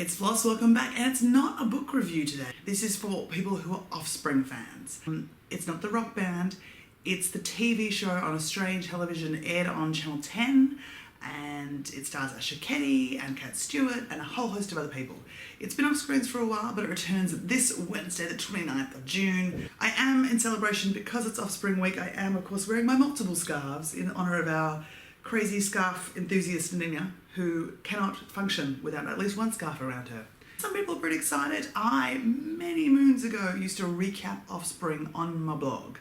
It's Floss, welcome back, and it's not a book review today. This is for people who are Offspring fans. It's not the rock band, it's the TV show on Australian television, aired on Channel 10, and it stars Asha Ketty and Cat Stewart and a whole host of other people. It's been off screens for a while, but it returns this Wednesday, the 29th of June. I am in celebration because it's Offspring week. I am, of course, wearing my multiple scarves in honour of our crazy scarf enthusiast Nina, who cannot function without at least one scarf around her. Some people are pretty excited. I, many moons ago, used to recap Offspring on my blog.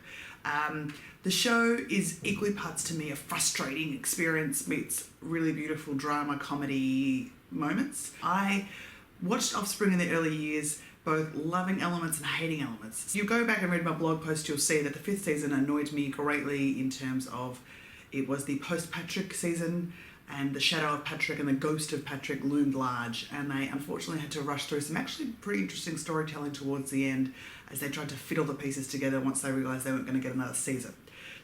The show is equally parts to me a frustrating experience meets really beautiful drama comedy moments. I watched Offspring in the early years, both loving elements and hating elements. If you go back and read my blog post, you'll see that the 5th season annoyed me greatly in terms of it was the post-Patrick season, and the shadow of Patrick and the ghost of Patrick loomed large, and they unfortunately had to rush through some actually pretty interesting storytelling towards the end as they tried to fit all the pieces together once they realised they weren't going to get another season.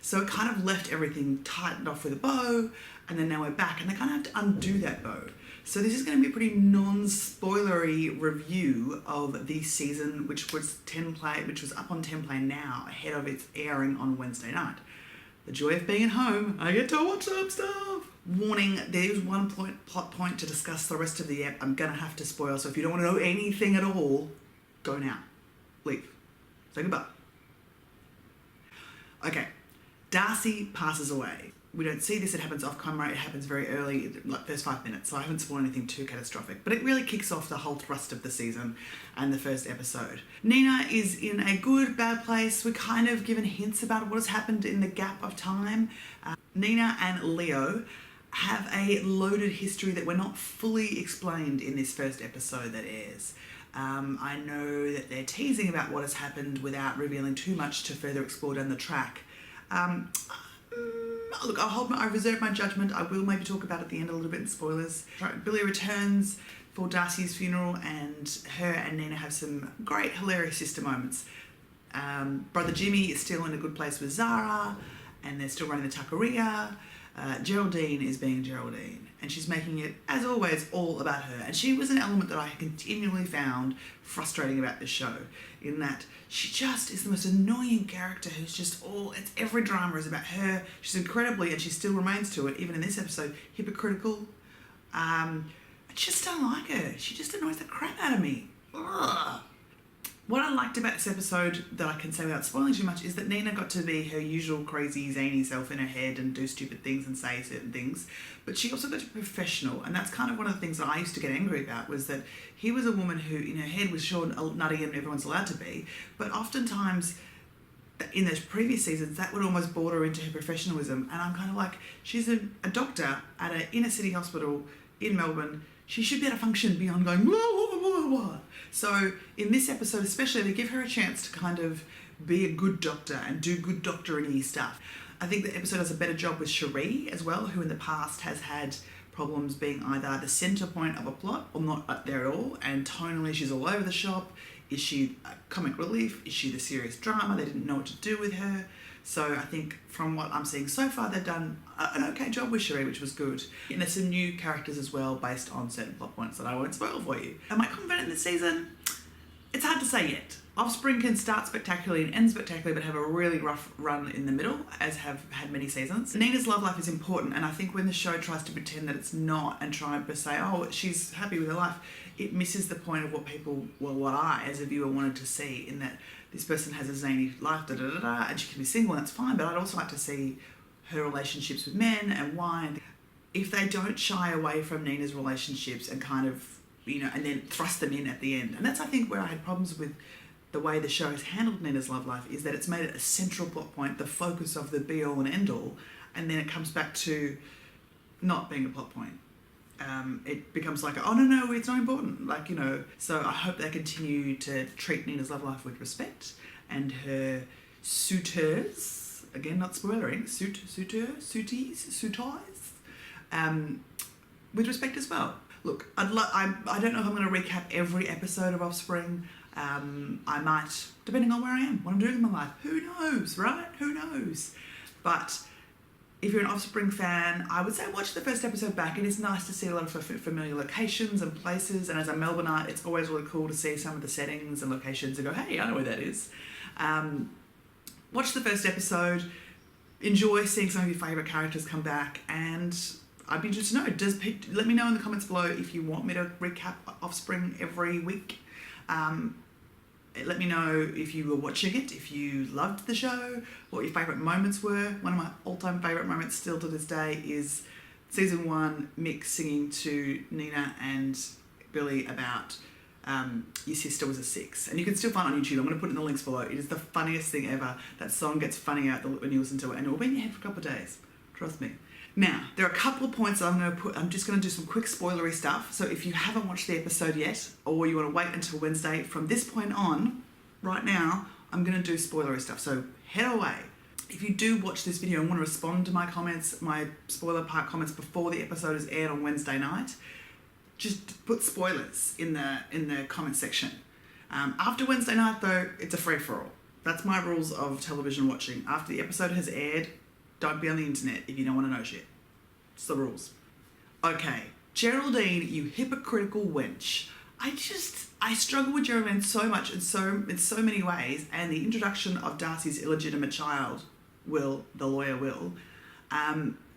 So it kind of left everything tightened off with a bow, and then now we're back, and they kind of have to undo that bow. So this is going to be a pretty non-spoilery review of the season, which was up on 10 Play now, ahead of its airing on Wednesday night. The joy of being at home, I get to watch some stuff. Warning, there is one plot point to discuss the rest of the app I'm going to have to spoil, so if you don't want to know anything at all, go now. Leave. Say goodbye. Okay, Darcy passes away. We don't see this, it happens off camera, it happens very early, like first 5 minutes, so I haven't spoiled anything too catastrophic, but it really kicks off the whole thrust of the season and the first episode. Nina is in a good, bad place. We're kind of given hints about what has happened in the gap of time. Nina and Leo have a loaded history that we're not fully explained in this first episode that airs. I know that they're teasing about what has happened without revealing too much to further explore down the track. Look, I reserve my judgment. I will maybe talk about it at the end a little bit in spoilers. Billy returns for Darcy's funeral, and her and Nina have some great, hilarious sister moments. Brother Jimmy is still in a good place with Zara, and they're still running the taqueria. Geraldine is being Geraldine, and she's making it, as always, all about her. And she was an element that I continually found frustrating about this show, in that she just is the most annoying character who's just every drama is about her. She's incredibly, and she still remains to it, even in this episode, hypocritical. I just don't like her. She just annoys the crap out of me. Ugh. What I liked about this episode that I can say without spoiling too much is that Nina got to be her usual crazy, zany self in her head and do stupid things and say certain things, but she also got to be professional, and that's kind of one of the things that I used to get angry about, was that he was a woman who in her head was sure nutty and everyone's allowed to be, but oftentimes in those previous seasons that would almost border into her professionalism, and I'm kind of like, she's a doctor at an inner city hospital in Melbourne. She should be able to function beyond going, blah, blah, blah, blah. So in this episode especially, they give her a chance to kind of be a good doctor and do good doctoring-y stuff. I think the episode does a better job with Cherie as well, who in the past has had problems being either the centre point of a plot or not there at all, and tonally she's all over the shop. Is she a comic relief? Is she the serious drama? They didn't know what to do with her. So I think from what I'm seeing so far, they've done an okay job with Cherie, which was good. And there's some new characters as well based on certain plot points that I won't spoil for you. Am I confident in this season? It's hard to say yet. Offspring can start spectacularly and end spectacularly, but have a really rough run in the middle, as have had many seasons. Nina's love life is important, and I think when the show tries to pretend that it's not and try to say, oh, she's happy with her life, it misses the point of what I, as a viewer, wanted to see, in that this person has a zany life, and she can be single, and that's fine, but I'd also like to see her relationships with men and why. If they don't shy away from Nina's relationships and kind of, and then thrust them in at the end. And that's, I think, where I had problems with the way the show has handled Nina's love life, is that it's made it a central plot point, the focus of the be-all and end-all, and then it comes back to not being a plot point. It becomes like, oh no, it's not important, so I hope they continue to treat Nina's love life with respect, and her suitors, again not spoilering, suities, with respect as well. Look, I don't know if I'm going to recap every episode of Offspring. I might, depending on where I am, what I'm doing in my life. Who knows, right? Who knows? But If you're an Offspring fan, I would say watch the first episode back. It is nice to see a lot of familiar locations and places, and as a Melbourneite, it's always really cool to see some of the settings and locations and go, hey, I know where that is. Watch the first episode, enjoy seeing some of your favourite characters come back, and I'd be interested to know, let me know in the comments below if you want me to recap Offspring every week. Let me know if you were watching it, if you loved the show, what your favourite moments were. One of my all-time favourite moments still to this day is season 1, Mick singing to Nina and Billy about your sister was a 6. And you can still find it on YouTube. I'm going to put it in the links below. It is the funniest thing ever. That song gets funnier when you listen to it, and it will be in your head for a couple of days. Trust me. Now, there are a couple of points that I'm just going to do some quick spoilery stuff. So if you haven't watched the episode yet, or you want to wait until Wednesday, from this point on, right now, I'm going to do spoilery stuff. So head away. If you do watch this video and want to respond to my comments, my spoiler part comments before the episode is aired on Wednesday night, just put spoilers in the comment section. After Wednesday night, though, it's a free-for-all. That's my rules of television watching. After the episode has aired, don't be on the internet if you don't want to know shit. It's the rules. Okay, Geraldine, you hypocritical wench. I struggle with Geraldine so much in so many ways, and the introduction of Darcy's illegitimate child, Will, the lawyer Will,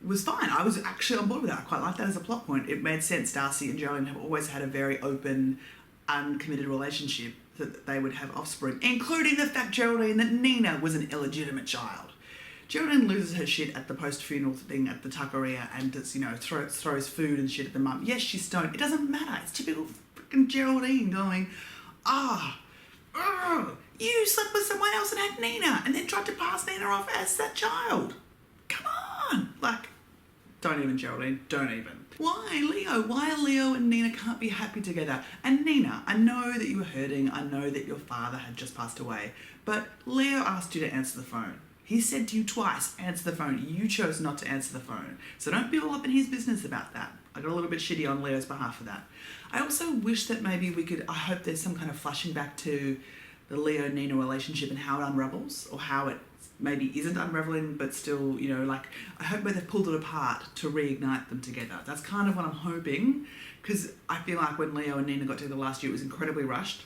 was fine. I was actually on board with that. I quite liked that as a plot point. It made sense. Darcy and Geraldine have always had a very open, uncommitted relationship, that they would have offspring, including the fact, Geraldine, that Nina was an illegitimate child. Geraldine loses her shit at the post-funeral thing at the Tuckeria and just, throws food and shit at the mum. Yes, she's stoned. It doesn't matter. It's typical freaking Geraldine going, you slept with someone else and had Nina and then tried to pass Nina off as that child. Come on. Don't even, Geraldine. Don't even. Why, Leo? Why Leo and Nina can't be happy together? And Nina, I know that you were hurting. I know that your father had just passed away. But Leo asked you to answer the phone. He said to you twice, answer the phone. You chose not to answer the phone. So don't be all up in his business about that. I got a little bit shitty on Leo's behalf for that. I also wish that maybe I hope there's some kind of flashing back to the Leo-Nina relationship and how it unravels, or how it maybe isn't unraveling, but still, I hope they've pulled it apart to reignite them together. That's kind of what I'm hoping, because I feel like when Leo and Nina got together last year, it was incredibly rushed.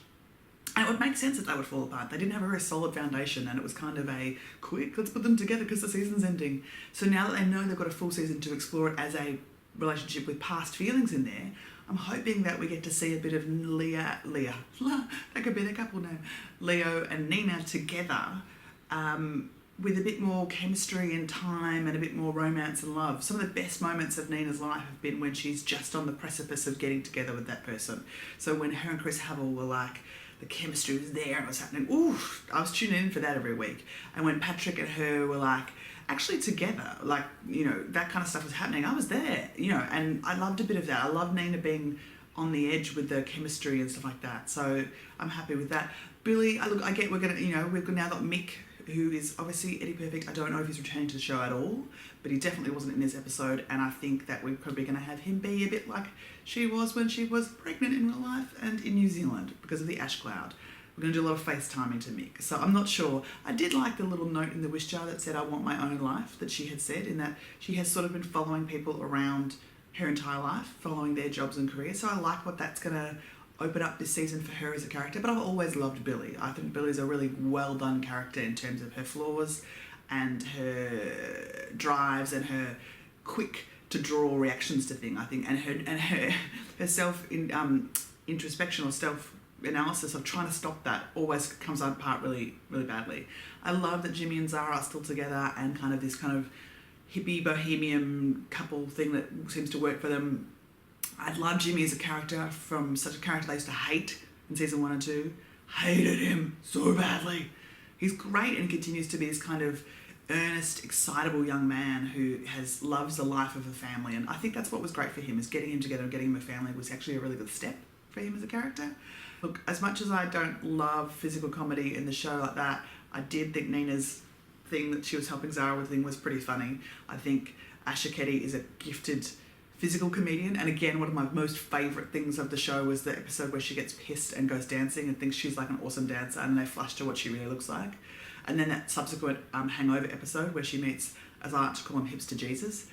And it would make sense that they would fall apart. They didn't have a very solid foundation, and it was kind of a quick, let's put them together because the season's ending. So now that they know they've got a full season to explore it as a relationship with past feelings in there, I'm hoping that we get to see a bit of Leah, that could be their couple name, Leo and Nina together, with a bit more chemistry and time and a bit more romance and love. Some of the best moments of Nina's life have been when she's just on the precipice of getting together with that person. So when her and Chris Havel were like, the chemistry was there and it was happening. Ooh, I was tuning in for that every week. And when Patrick and her were actually together, that kind of stuff was happening, I was there, and I loved a bit of that. I love Nina being on the edge with the chemistry and stuff like that. So I'm happy with that. Billy, I get we've now got Mick, who is obviously Eddie Perfect. I don't know if he's returning to the show at all, but he definitely wasn't in this episode, and I think that we're probably going to have him be a bit like she was when she was pregnant in real life and in New Zealand because of the ash cloud. We're going to do a lot of FaceTiming to Mick, so I'm not sure. I did like the little note in the wish jar that said, I want my own life, that she had said, in that she has sort of been following people around her entire life, following their jobs and careers, so I like what that's going to open up this season for her as a character. But I've always loved Billy. I think Billy's a really well done character in terms of her flaws and her drives and her quick to draw reactions to things, I think, and her self introspection or self analysis of trying to stop that always comes apart really, really badly. I love that Jimmy and Zara are still together and kind of this kind of hippie bohemian couple thing that seems to work for them. I love Jimmy as a character, from such a character I used to hate in season 1 and 2. Hated him so badly. He's great and continues to be this kind of earnest, excitable young man who loves the life of a family. And I think that's what was great for him, is getting him together and getting him a family was actually a really good step for him as a character. Look, as much as I don't love physical comedy in the show like that, I did think Nina's thing that she was helping Zara with was pretty funny. I think Asha Ketty is a gifted physical comedian, and again, one of my most favourite things of the show was the episode where she gets pissed and goes dancing and thinks she's like an awesome dancer, and they flash to what she really looks like. And then that subsequent Hangover episode where she meets as I like to call him, Hipster Jesus.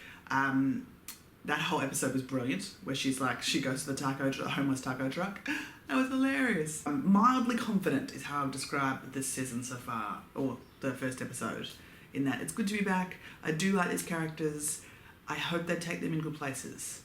That whole episode was brilliant, where she's like, she goes to the homeless taco truck. That was hilarious. Mildly confident is how I've described this season so far, or the first episode, in that it's good to be back. I do like these characters. I hope they take them in good places.